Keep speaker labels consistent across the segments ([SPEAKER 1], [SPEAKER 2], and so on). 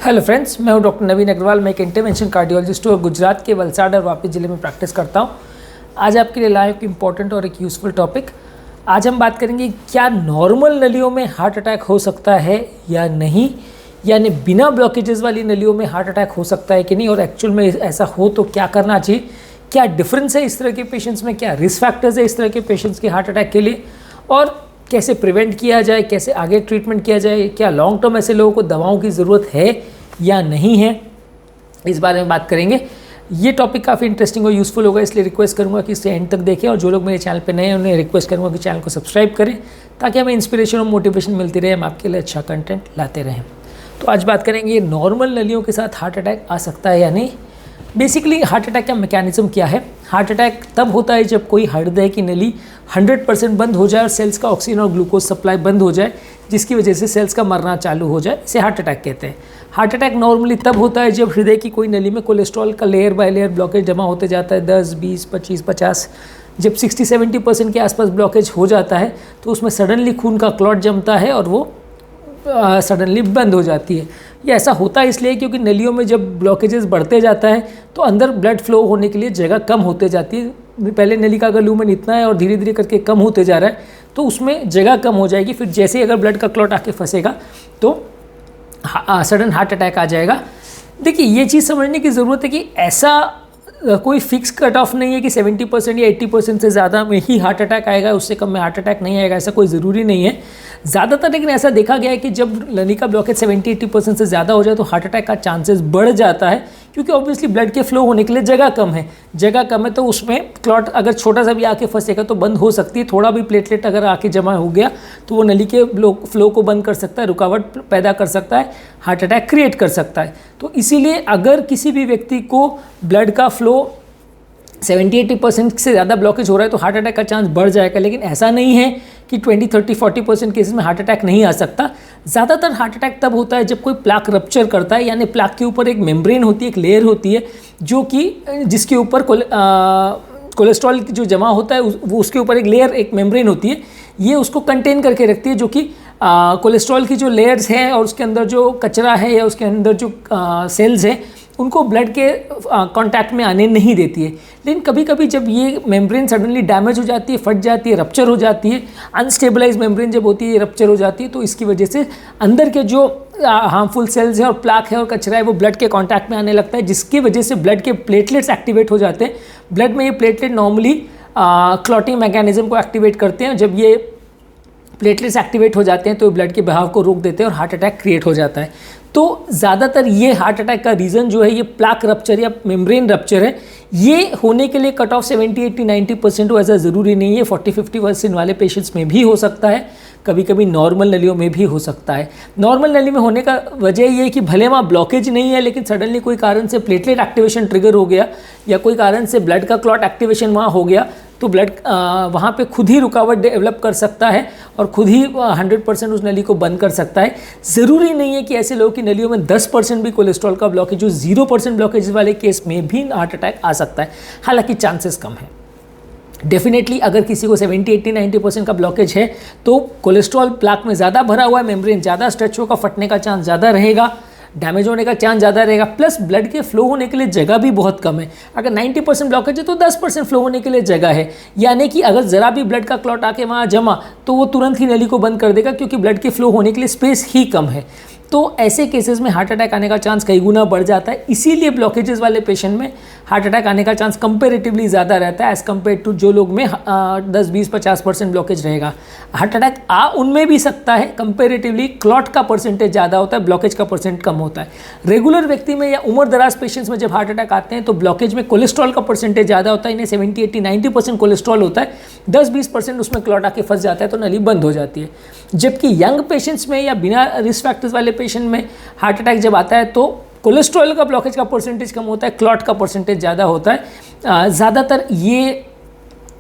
[SPEAKER 1] Hello friends, मैं हूं doctor नवीन अग्रवाल। मैं एक इंटरवेंशन कार्डियोलॉजिस्ट हूँ और गुजरात के वलसाड और वापी ज़िले में प्रैक्टिस करता हूं। आज आपके लिए लाया एक इम्पॉर्टेंट और एक यूज़फुल टॉपिक। आज हम बात करेंगे क्या नॉर्मल नलियों में हार्ट अटैक हो सकता है या नहीं, यानी बिना ब्लॉकेजेस वाली नलियों में हार्ट अटैक हो सकता है कि नहीं, और एक्चुअल में ऐसा हो तो क्या करना चाहिए, क्या डिफरेंस है इस तरह के पेशेंट्स में, क्या रिस्क फैक्टर्स है इस तरह के पेशेंट्स के हार्ट अटैक के लिए, और कैसे प्रिवेंट किया जाए, कैसे आगे ट्रीटमेंट किया जाए, क्या लॉन्ग टर्म ऐसे लोगों को दवाओं की ज़रूरत है या नहीं है, इस बारे में बात करेंगे। ये टॉपिक काफ़ी इंटरेस्टिंग और यूज़फुल होगा, इसलिए रिक्वेस्ट करूंगा कि इसे एंड तक देखें, और जो लोग मेरे चैनल पे नए हैं उन्हें रिक्वेस्ट करूंगा कि चैनल को सब्सक्राइब करें ताकि हमें इंस्पिरेशन और मोटिवेशन मिलती रहे, हम आपके लिए अच्छा कंटेंट लाते रहें। तो आज बात करेंगे नॉर्मल नलियों के साथ हार्ट अटैक आ सकता है या नहीं। बेसिकली हार्ट अटैक का मैकेनिज्म क्या है। हार्ट अटैक तब होता है जब कोई हृदय की नली 100% बंद हो जाए और सेल्स का ऑक्सीजन और ग्लूकोज सप्लाई बंद हो जाए, जिसकी वजह से सेल्स का मरना चालू हो जाए, इसे हार्ट अटैक कहते हैं। हार्ट अटैक नॉर्मली तब होता है जब हृदय की कोई नली में कोलेस्ट्रॉल का लेयर बाय लेयर ब्लॉकेज जमा होते जाता है, 10, 20, 25, 50। जब 60-70% के आसपास ब्लॉकेज हो जाता है तो उसमें सडनली खून का क्लॉट जमता है और वो सडनली बंद हो जाती है। ये ऐसा होता है इसलिए क्योंकि नलियों में जब ब्लॉकेजेस बढ़ते जाता है तो अंदर ब्लड फ्लो होने के लिए जगह कम होते जाती है। पहले नली का अगर लूमेन इतना है और धीरे धीरे करके कम होते जा रहा है तो उसमें जगह कम हो जाएगी। फिर जैसे ही अगर ब्लड का क्लॉट आके फंसेगा तो सडन हार्ट अटैक आ जाएगा। देखिए, ये चीज़ समझने की ज़रूरत है कि ऐसा कोई फिक्स कट ऑफ नहीं है कि 70% या 80% से ज़्यादा में ही हार्ट अटैक आएगा, उससे कम में हार्ट अटैक नहीं आएगा, ऐसा कोई ज़रूरी नहीं है। ज़्यादातर लेकिन ऐसा देखा गया है कि जब नली का ब्लॉकेज 70-80% से ज़्यादा हो जाए तो हार्ट अटैक का चांसेस बढ़ जाता है, क्योंकि ऑब्वियसली ब्लड के फ्लो होने के लिए जगह कम है तो उसमें क्लॉट अगर छोटा सा भी आके फंसेगा तो बंद हो सकती है। थोड़ा भी प्लेटलेट अगर आके जमा हो गया तो वो नली के फ्लो को बंद कर सकता है, रुकावट पैदा कर सकता है, हार्ट अटैक क्रिएट कर सकता है। तो इसीलिए अगर किसी भी व्यक्ति को ब्लड का फ्लो 70-80% से ज़्यादा ब्लॉकेज हो रहा है तो हार्ट अटैक का चांस बढ़ जाएगा। लेकिन ऐसा नहीं है कि 20-30-40% केसेस में हार्ट अटैक नहीं आ सकता। ज़्यादातर हार्ट अटैक तब होता है जब कोई प्लाक रप्चर करता है, यानी प्लाक के ऊपर एक मेम्ब्रेन होती है, एक लेयर होती है जो कि जिसके ऊपर कोलेस्ट्रॉल जो जमा होता है वो उसके ऊपर एक लेयर, एक मेम्ब्रेन होती है, ये उसको कंटेन करके रखती है, जो कि कोलेस्ट्रॉल की जो लेयर्स हैं और उसके अंदर जो कचरा है या उसके अंदर जो सेल्स हैं उनको ब्लड के कांटेक्ट में आने नहीं देती है। लेकिन कभी कभी जब ये मेम्ब्रेन सडनली डैमेज हो जाती है, फट जाती है, रप्चर हो जाती है, अनस्टेबलाइज मेम्ब्रेन जब होती है, रप्चर हो जाती है, तो इसकी वजह से अंदर के जो हार्मफुल सेल्स है और प्लाक है और कचरा है वो ब्लड के कांटेक्ट में आने लगता है, जिसकी वजह से ब्लड के प्लेटलेट्स एक्टिवेट हो जाते हैं। ब्लड में ये प्लेटलेट नॉर्मली क्लॉटिंग मैकेनिज्म को एक्टिवेट करते हैं। जब ये प्लेटलेट्स एक्टिवेट हो जाते हैं तो ब्लड के बहाव को रोक देते हैं और हार्ट अटैक क्रिएट हो जाता है। तो ज़्यादातर ये हार्ट अटैक का रीज़न जो है ये प्लाक रप्चर या मेम्ब्रेन रप्चर है। ये होने के लिए कट ऑफ 70-80-90% हो, ऐसा ज़रूरी नहीं है। 40-50% वाले पेशेंट्स में भी हो सकता है, कभी कभी नॉर्मल नलियों में भी हो सकता है। नॉर्मल नली में होने का वजह ये है कि भले वहाँ ब्लॉकेज नहीं है लेकिन सडनली कोई कारण से प्लेटलेट एक्टिवेशन ट्रिगर हो गया या कोई कारण से ब्लड का क्लॉट एक्टिवेशन वहाँ हो गया तो ब्लड वहाँ पे खुद ही रुकावट डेवलप कर सकता है और खुद ही 100% उस नली को बंद कर सकता है। ज़रूरी नहीं है कि ऐसे लोगों की नलियों में 10% भी कोलेस्ट्रॉल का ब्लॉकेज, जो 0% ब्लॉकेज वाले केस में भी हार्ट अटैक आ सकता है, हालांकि चांसेस कम है। डेफिनेटली अगर किसी को 70-80-90% का ब्लॉकेज है तो कोलेस्ट्रॉल प्लाक में ज़्यादा भरा हुआ है, मेम्ब्रेन ज़्यादा स्ट्रेच होगा, फटने का चांस ज़्यादा रहेगा, डैमेज होने का चांस ज़्यादा रहेगा, प्लस ब्लड के फ्लो होने के लिए जगह भी बहुत कम है। अगर 90% ब्लॉकेज है तो 10% फ्लो होने के लिए जगह है, यानी कि अगर ज़रा भी ब्लड का क्लॉट आके वहाँ जमा तो वो तुरंत ही नली को बंद कर देगा, क्योंकि ब्लड के फ्लो होने के लिए स्पेस ही कम है। तो ऐसे केसेस में हार्ट अटैक आने का चांस कई गुना बढ़ जाता है। इसीलिए ब्लॉकेजेस वाले पेशेंट में हार्ट अटैक आने का चांस कंपेरेटिवली ज़्यादा रहता है एज़ कम्पेयर टू जो लोग में 10-20-50% ब्लॉकेज रहेगा। हार्ट अटैक आ उनमें भी सकता है, कंपेरेटिवली क्लॉट का परसेंटेज ज़्यादा होता है, ब्लॉकेज का परसेंट कम होता है। रेगुलर व्यक्ति में या उम्र दराज पेशेंट्स में जब हार्ट अटैक आते हैं तो ब्लॉकेज में कोलेस्ट्रॉल का परसेंटेज ज़्यादा होता है, इन्हें 70-80-90% कोलेस्ट्रॉल होता है, 10-20% उसमें क्लॉट आके फंस जाता है तो नली बंद हो जाती है। जबकि यंग पेशेंट्स में या बिना रिस्क फैक्टर्स वाले पेशेंट में हार्ट अटैक जब आता है तो कोलेस्ट्रॉल का ब्लॉकेज का परसेंटेज कम होता है, क्लॉट का परसेंटेज ज़्यादा होता है। ज़्यादातर ये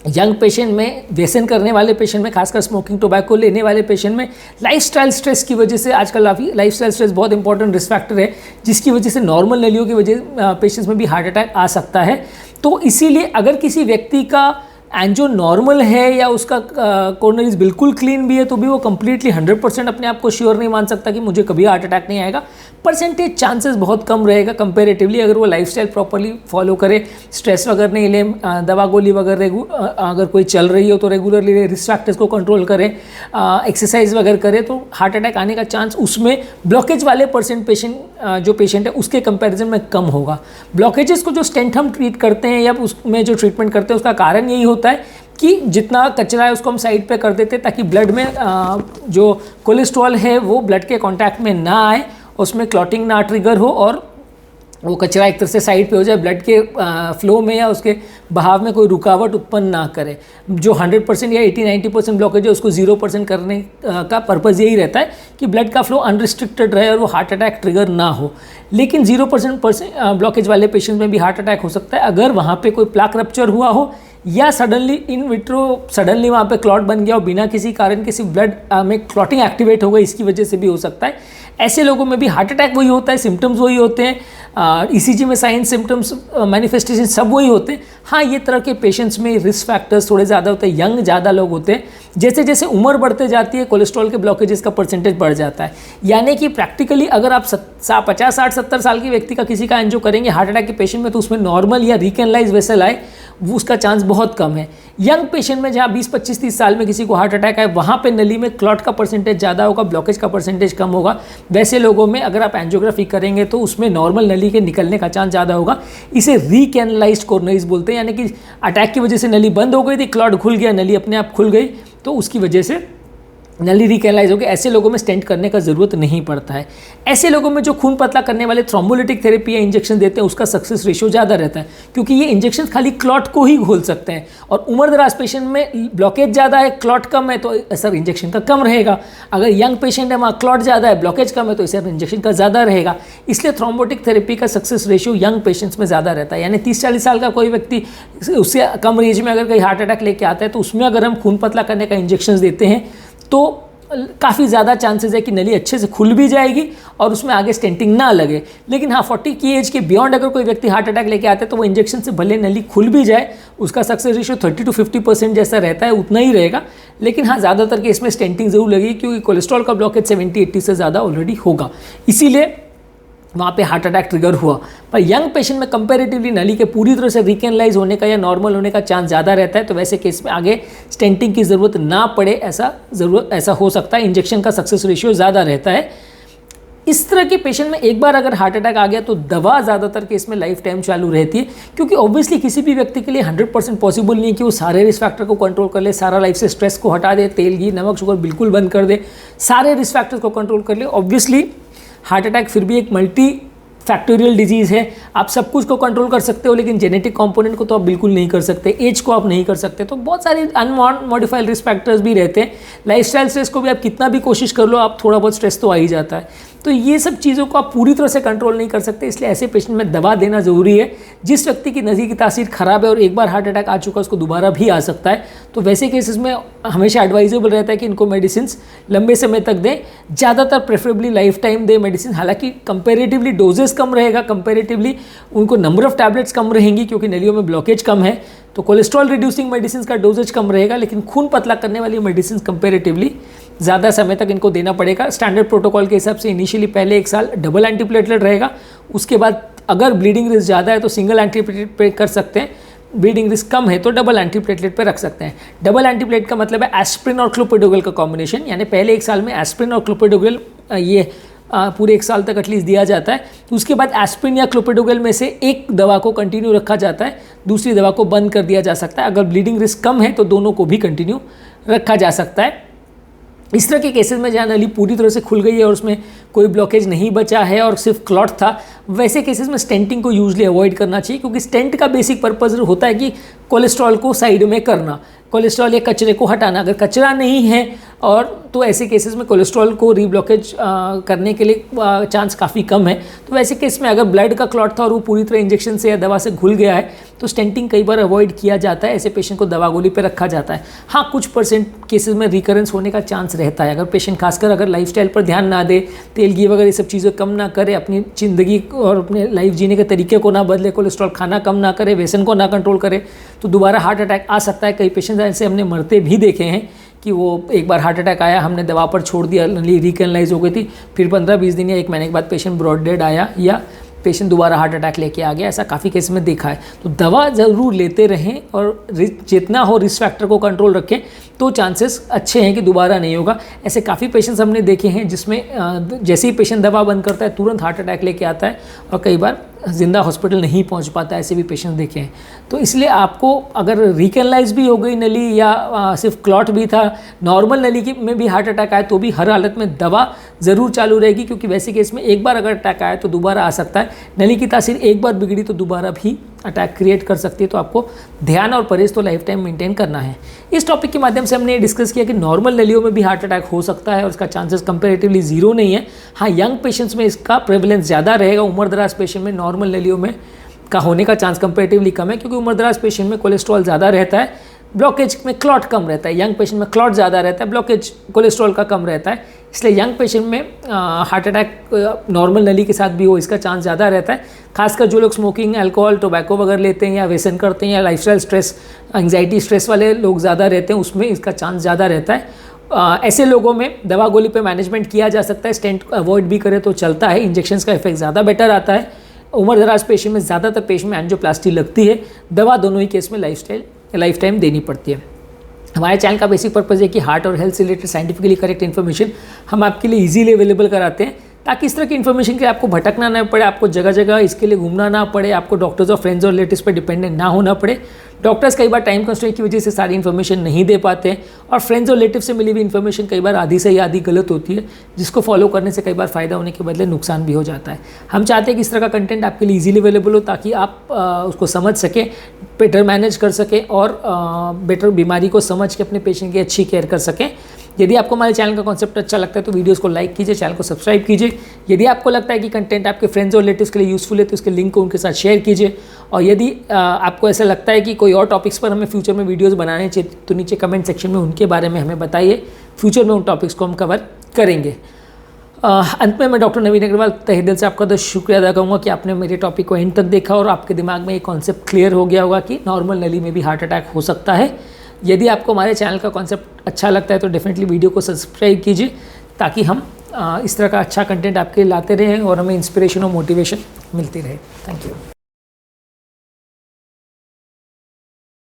[SPEAKER 1] यंग पेशेंट में, व्यसन करने वाले पेशेंट में, खासकर स्मोकिंग टोबैको लेने वाले पेशेंट में, लाइफस्टाइल स्ट्रेस की वजह से, आजकल लाइफस्टाइल स्ट्रेस बहुत इंपॉर्टेंट रिस्क फैक्टर है जिसकी वजह से नॉर्मल नलियों की वजह पेशेंट्स में भी हार्ट अटैक आ सकता है। तो इसीलिए अगर किसी व्यक्ति का एंजियो नॉर्मल है या उसका कोरोनरीज बिल्कुल क्लीन भी है तो भी वो कंप्लीटली 100% अपने आप को श्योर नहीं मान सकता कि मुझे कभी हार्ट अटैक नहीं आएगा। परसेंटेज चांसेस बहुत कम रहेगा कंपेरेटिवली, अगर वो लाइफस्टाइल प्रॉपर्ली फॉलो करे, स्ट्रेस वगैरह नहीं ले, दवा गोली वगैरह अगर कोई चल रही हो तो रेगुलरली ले, रिस्क फैक्टर्स को कंट्रोल करे, एक्सरसाइज वगैरह करे, तो हार्ट अटैक आने का चांस उसमें ब्लॉकेज वाले जो पेशेंट है उसके कंपैरिजन में कम होगा। ब्लॉकेजेस को जो स्टेंट हम ट्रीट करते हैं या उसमें जो ट्रीटमेंट करते हैं उसका कारण यही होता है कि जितना कचरा है उसको हम साइड पे कर देते हैं ताकि ब्लड में जो कोलेस्ट्रॉल है वो ब्लड के कांटेक्ट में ना आए, उसमें क्लॉटिंग ना ट्रिगर हो और वो कचरा एक तरह से साइड पे हो जाए, ब्लड के फ्लो में या उसके बहाव में कोई रुकावट उत्पन्न ना करे। जो 100% या 80-90% ब्लॉकेज है उसको 0% करने का पर्पज़ यही रहता है कि ब्लड का फ्लो अनरिस्ट्रिक्टेड रहे और वो हार्ट अटैक ट्रिगर ना हो। लेकिन 0% ब्लॉकेज वाले पेशेंट में भी हार्ट अटैक हो सकता है अगर वहाँ पे कोई प्लाक रप्चर हुआ हो या सडनली इन विट्रो सडनली वहाँ पे क्लॉट बन गया और बिना किसी कारण के सिर्फ ब्लड में क्लॉटिंग एक्टिवेट हो गई, इसकी वजह से भी हो सकता है। ऐसे लोगों में भी हार्ट अटैक वही होता है, सिम्टम्स वही होते हैं, ईसीजी में साइन सिम्टम्स मैनिफेस्टेशन सब वही होते हैं। हाँ, ये तरह के पेशेंट्स में रिस्क फैक्टर्स थोड़े ज़्यादा होते हैं, यंग ज़्यादा लोग होते हैं। जैसे जैसे उम्र बढ़ते जाती है कोलेस्ट्रॉल के ब्लॉकेजेस का परसेंटेज बढ़ जाता है, यानी कि प्रैक्टिकली अगर आप 50, 60, 70 साल के व्यक्ति का किसी का एंजियो करेंगे हार्ट अटैक के पेशेंट में तो उसमें नॉर्मल या रिकैनलाइज वेसल आए वो उसका चांस बहुत कम है। यंग पेशेंट में जहाँ 20, 25, 30 साल में किसी को हार्ट अटैक आए वहाँ पे नली में क्लॉट का परसेंटेज ज़्यादा होगा, ब्लॉकेज का परसेंटेज कम होगा। वैसे लोगों में अगर आप एंजियोग्राफी करेंगे तो उसमें नॉर्मल नली के निकलने का चांस ज़्यादा होगा। इसे रिकैनलाइज्ड कोरोनरीज बोलते हैं, यानी कि अटैक की वजह से नली बंद हो गई थी, क्लॉट खुल गया, नली अपने आप खुल गई तो उसकी वजह से नली रिकैनलाइज हो गई। ऐसे लोगों में स्टेंट करने का ज़रूरत नहीं पड़ता है। ऐसे लोगों में जो खून पतला करने वाले थ्रोम्बोलिटिक थेरेपी या इंजेक्शन देते हैं उसका सक्सेस रेशियो ज़्यादा रहता है क्योंकि ये इंजेक्शन खाली क्लॉट को ही घोल सकते हैं और उम्रदराज पेशेंट में ब्लॉकेज ज़्यादा है, क्लॉट कम है तो असर इंजेक्शन का कम रहेगा। अगर यंग पेशेंट है वहाँ क्लॉट ज़्यादा है, ब्लॉकेज कम है तो असर इंजेक्शन का ज़्यादा रहेगा। इसलिए थ्रोम्बोटिक थेरेपी का सक्सेस रेशियो यंग पेशेंट्स में ज़्यादा रहता है। यानी 30-40 साल का कोई व्यक्ति उससे कम एज में अगर कोई हार्ट अटैक लेके आता है तो उसमें अगर हम खून पतला करने का इंजेक्शन देते हैं तो काफ़ी ज़्यादा चांसेस है कि नली अच्छे से खुल भी जाएगी और उसमें आगे स्टेंटिंग ना लगे। लेकिन हाँ, 40 की एज के बियॉन्ड अगर कोई व्यक्ति हार्ट अटैक लेके आता है तो वो इंजेक्शन से भले नली खुल भी जाए उसका सक्सेस रेशियो 30-50% जैसा रहता है, उतना ही रहेगा। लेकिन हाँ, ज़्यादातर केस में स्टेंटिंग ज़रूर लगेगी क्योंकि कोलेस्ट्रॉल का ब्लॉकेज 70-80 से ज़्यादा ऑलरेडी होगा, इसीलिए वहाँ पे हार्ट अटैक ट्रिगर हुआ। पर यंग पेशेंट में कंपैरेटिवली नली के पूरी तरह से रिकैनलाइज होने का या नॉर्मल होने का चांस ज़्यादा रहता है, तो वैसे केस में आगे स्टेंटिंग की ज़रूरत ना पड़े ऐसा हो सकता है। इंजेक्शन का सक्सेस रेशियो ज़्यादा रहता है। इस तरह के पेशेंट में एक बार अगर हार्ट अटैक आ गया तो दवा ज़्यादातर केस में लाइफ टाइम चालू रहती है क्योंकि ऑब्वियसली किसी भी व्यक्ति के लिए 100% पॉसिबल नहीं है कि वो सारे रिस्क फैक्टर को कंट्रोल कर ले, सारा लाइफ से स्ट्रेस को हटा दे, तेल घी नमक शुगर बिल्कुल बंद कर दे, सारे रिस्क फैक्टर्स को कंट्रोल कर ले। ऑब्वियसली हार्ट अटैक फिर भी एक मल्टी फैक्टोरियल डिजीज़ है। आप सब कुछ को कंट्रोल कर सकते हो लेकिन जेनेटिक कंपोनेंट को तो आप बिल्कुल नहीं कर सकते, एज को आप नहीं कर सकते, तो बहुत सारे अनमॉडिफाइड रिस्क फैक्टर्स भी रहते हैं। लाइफस्टाइल स्ट्रेस को भी आप कितना भी कोशिश कर लो, आप थोड़ा बहुत स्ट्रेस तो आ ही जाता है। तो ये सब चीज़ों को आप पूरी तरह से कंट्रोल नहीं कर सकते, इसलिए ऐसे पेशेंट में दवा देना ज़रूरी है। जिस व्यक्ति की नज़र की तासीर खराब है और एक बार हार्ट अटैक आ चुका है उसको दोबारा भी आ सकता है, तो वैसे केसेस में हमेशा एडवाइजेबल रहता है कि इनको मेडिसिन लंबे समय तक दें, ज़्यादातर प्रेफरेबली लाइफ टाइम दें मेडिसिन। हालांकि कंपेरेटिवली डोजेस कम रहेगा, कंपेरेटिवली उनको नंबर ऑफ टैबलेट्स कम रहेंगी क्योंकि नलियों में ब्लॉकेज कम है, तो कोलेस्ट्रॉल रिड्यूसिंग मेडिसिन का डोजेज कम रहेगा, लेकिन खून पतला करने वाली मेडिसिन कंपेरेटिवली ज़्यादा समय तक इनको देना पड़ेगा। स्टैंडर्ड प्रोटोकॉल के हिसाब से इनिशियली पहले 1 साल डबल एंटीप्लेटलेट रहेगा, उसके बाद अगर ब्लीडिंग रिस्क ज़्यादा है तो सिंगल एंटीप्लेटलेट पे कर सकते हैं, ब्लीडिंग रिस्क कम है तो डबल एंटीप्लेटलेट पे रख सकते हैं। डबल एंटीप्लेट का मतलब है एस्प्रिन और क्लोपिडोग्रेल का कॉम्बिनेशन, यानी पहले 1 साल में एस्प्रिन और क्लोपिडोग्रेल ये पूरे 1 साल तक एटलीस्ट दिया जाता है। उसके बाद एस्प्रिन या क्लोपिडोग्रेल में से एक दवा को कंटिन्यू रखा जाता है, दूसरी दवा को बंद कर दिया जा सकता है। अगर ब्लीडिंग रिस्क कम है तो दोनों को भी कंटिन्यू रखा जा सकता है। इस तरह के केसेस में जहाँ नली पूरी तरह से खुल गई है और उसमें कोई ब्लॉकेज नहीं बचा है और सिर्फ क्लॉट था, वैसे केसेस में स्टेंटिंग को यूजली अवॉइड करना चाहिए क्योंकि स्टेंट का बेसिक पर्पज़ होता है कि कोलेस्ट्रॉल को साइड में करना, कोलेस्ट्रॉल या कचरे को हटाना। अगर कचरा नहीं है और तो ऐसे केसेस में कोलेस्ट्रॉल को रीब्लॉकेज करने के लिए चांस काफ़ी कम है। तो वैसे केस में अगर ब्लड का क्लॉट था और वो पूरी तरह इंजेक्शन से या दवा से घुल गया है तो स्टेंटिंग कई बार अवॉइड किया जाता है, ऐसे पेशेंट को दवा गोली पे रखा जाता है। हाँ, कुछ % केसेस में रिकरेंस होने का चांस रहता है। अगर पेशेंट खासकर अगर लाइफस्टाइल पर ध्यान ना दे, तेल घी वगैरह ये सब चीज़ें कम ना करे, अपनी ज़िंदगी और अपने लाइफ जीने के तरीके को ना बदले, कोलेस्ट्रॉल खाना कम ना करे, व्यसन को ना कंट्रोल करे, तो दोबारा हार्ट अटैक आ सकता है। कई पेशेंट्स ऐसे हमने मरते भी देखे हैं कि वो एक बार हार्ट अटैक आया, हमने दवा पर छोड़ दिया, नली रिकैनलाइज हो गई थी, फिर 15-20 दिन या 1 महीने के बाद पेशेंट ब्रॉड डेड आया या पेशेंट दोबारा हार्ट अटैक लेके आ गया। ऐसा काफ़ी केस में देखा है। तो दवा ज़रूर लेते रहें और जितना हो रिस्क फैक्टर को कंट्रोल रखें तो चांसेस अच्छे हैं कि दोबारा नहीं होगा। ऐसे काफ़ी पेशेंट्स हमने देखे हैं जिसमें जैसे ही पेशेंट दवा बंद करता है तुरंत हार्ट अटैक लेके आता है और कई बार ज़िंदा हॉस्पिटल नहीं पहुंच पाता, ऐसे भी पेशेंट्स देखे हैं। तो इसलिए आपको अगर रिकैनलाइज भी हो गई नली या सिर्फ क्लॉट भी था, नॉर्मल नली में भी हार्ट अटैक आए तो भी हर हालत में दवा ज़रूर चालू रहेगी, क्योंकि वैसे केस में एक बार अगर अटैक आए तो दोबारा आ सकता है। नली की तासीर एक बार बिगड़ी तो दोबारा भी अटैक क्रिएट कर सकती है। तो आपको ध्यान और परहेज तो लाइफ टाइम मेंटेन करना है। इस टॉपिक के माध्यम से हमने डिस्कस किया कि नॉर्मल नलियों में भी हार्ट अटैक हो सकता है और इसका चांसेस कंपैरेटिवली ज़ीरो नहीं है। हाँ, यंग पेशेंट्स में इसका प्रेवलेंस ज़्यादा रहेगा। उम्रदराज पेशेंट में नॉर्मल नलियों में का होने का चांस कंपैरेटिवली कम है, क्योंकि उम्रदराज पेशेंट में कोलेस्ट्रॉल ज़्यादा रहता है, ब्लॉकेज में क्लॉट कम रहता है। यंग पेशेंट में क्लॉट ज़्यादा रहता है, ब्लॉकेज कोलेस्ट्रॉल का कम रहता है। इसलिए यंग पेशेंट में हार्ट अटैक नॉर्मल नली के साथ भी हो इसका चांस ज़्यादा रहता है। खासकर जो लोग स्मोकिंग, अल्कोहल, टोबैको वगैरह लेते हैं या व्यसन करते हैं या लाइफस्टाइल स्ट्रेस, एंग्जाइटी स्ट्रेस वाले लोग ज़्यादा रहते हैं, उसमें इसका चांस ज़्यादा रहता है। ऐसे लोगों में दवा गोली पे मैनेजमेंट किया जा सकता है। स्टेंट अवॉइड भी करे तो चलता है, इंजेक्शंस का इफेक्ट ज़्यादा बेटर आता है। उम्रदराज पेशेंट में ज़्यादातर पेशेंट में एंजियोप्लास्टी लगती है। दवा दोनों ही केस में लाइफ टाइम देनी पड़ती है। हमारे चैनल का बेसिक पर्पज़ है कि हार्ट और हेल्थ से रिलेटेड साइंटिफिकली करेक्ट इन्फॉर्मेशन हम आपके लिए इजीली अवेलेबल कराते हैं, ताकि इस तरह की इन्फॉर्मेशन के लिए आपको भटकना ना पड़े, आपको जगह जगह इसके लिए घूमना ना पड़े, आपको डॉक्टर्स और फ्रेंड्स और रिलेटिव्स पर डिपेंडेंट ना होना पड़े। डॉक्टर्स कई बार टाइम कंस्ट्रेंट की वजह से सारी इन्फॉर्मेशन नहीं दे पाते हैं और फ्रेंड्स और रिलेटिव से मिली हुई इन्फॉर्मेशन कई बार आधी सही आधी गलत होती है, जिसको फॉलो करने से कई बार फ़ायदा होने के बदले नुकसान भी हो जाता है। हम चाहते हैं कि इस तरह का कंटेंट आपके लिए इजीली अवेलेबल हो, ताकि आप उसको समझ सकें, बेटर मैनेज कर सकें और बेटर बीमारी को समझ के अपने पेशेंट की अच्छी केयर कर सकें। यदि आपको हमारे चैनल का कॉन्सेप्ट अच्छा लगता है तो वीडियोस को लाइक कीजिए, चैनल को सब्सक्राइब कीजिए। यदि आपको लगता है कि कंटेंट आपके फ्रेंड्स और रिलेटिव्स के लिए यूज़फुल है तो इसके लिंक को उनके साथ शेयर कीजिए। और यदि आपको ऐसा लगता है कि कोई और टॉपिक्स पर हमें फ्यूचर में वीडियोस बनाने चाहिए तो नीचे कमेंट सेक्शन में उनके बारे में हमें बताइए। फ्यूचर में उन टॉपिक्स को हम कवर करेंगे। अंत में मैं डॉक्टर नवीन अग्रवाल तहे दिल से आपका शुक्रिया अदा करूँगा कि आपने मेरे टॉपिक को एंड तक देखा और आपके दिमाग में ये कॉन्सेप्ट क्लियर हो गया होगा कि नॉर्मल नली में भी हार्ट अटैक हो सकता है। यदि आपको हमारे चैनल का कॉन्सेप्ट अच्छा लगता है तो डेफिनेटली वीडियो को सब्सक्राइब कीजिए, ताकि हम इस तरह का अच्छा कंटेंट आपके लाते रहें और हमें इंस्पिरेशन और मोटिवेशन मिलती रहे। Thank you.